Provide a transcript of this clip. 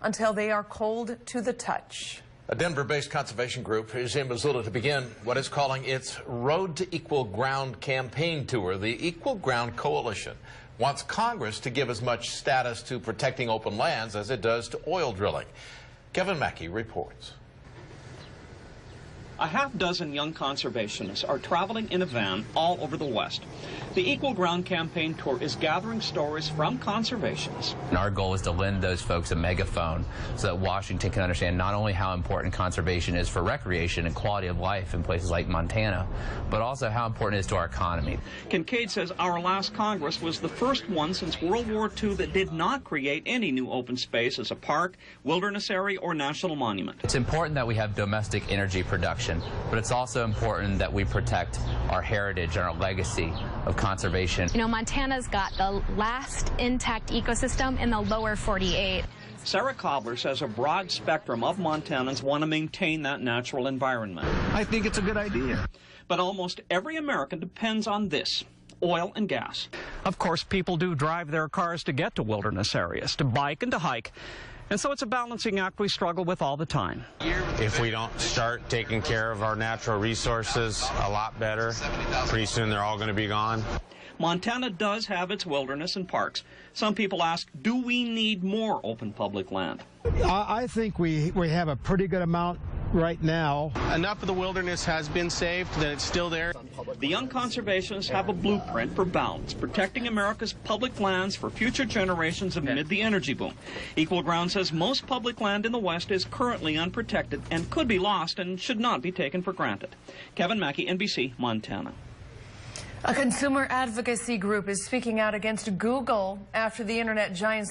until they are cold to the touch. A Denver-based conservation group is in Missoula to begin what it's calling its Road to Equal Ground campaign tour. The Equal Ground Coalition wants Congress to give as much status to protecting open lands as it does to oil drilling. Kevin Mackey reports. A half dozen young conservationists are traveling in a van all over the West. The Equal Ground campaign tour is gathering stories from conservationists. And our goal is to lend those folks a megaphone so that Washington can understand not only how important conservation is for recreation and quality of life in places like Montana, but also how important it is to our economy. Kincaid says our last Congress was the first one since World War II that did not create any new open space as a park, wilderness area, or national monument. It's important that we have domestic energy production, but it's also important that we protect our heritage and our legacy of conservation. You know, Montana's got the last intact ecosystem in the lower 48. Sarah Cobbler says a broad spectrum of Montanans want to maintain that natural environment. I think it's a good idea. But almost every American depends on this: oil and gas. Of course, people do drive their cars to get to wilderness areas, to bike and to hike. And so it's a balancing act we struggle with all the time. If we don't start taking care of our natural resources a lot better, pretty soon they're all going to be gone. Montana does have its wilderness and parks. Some people ask, do we need more open public land? I think we have a pretty good amount right now. Enough of the wilderness has been saved that it's still there. The young conservationists have a blueprint for balance, protecting America's public lands for future generations amid the energy boom. Equal Ground says most public land in the West is currently unprotected and could be lost and should not be taken for granted. Kevin Mackey, NBC, Montana. A consumer advocacy group is speaking out against Google after the internet giant's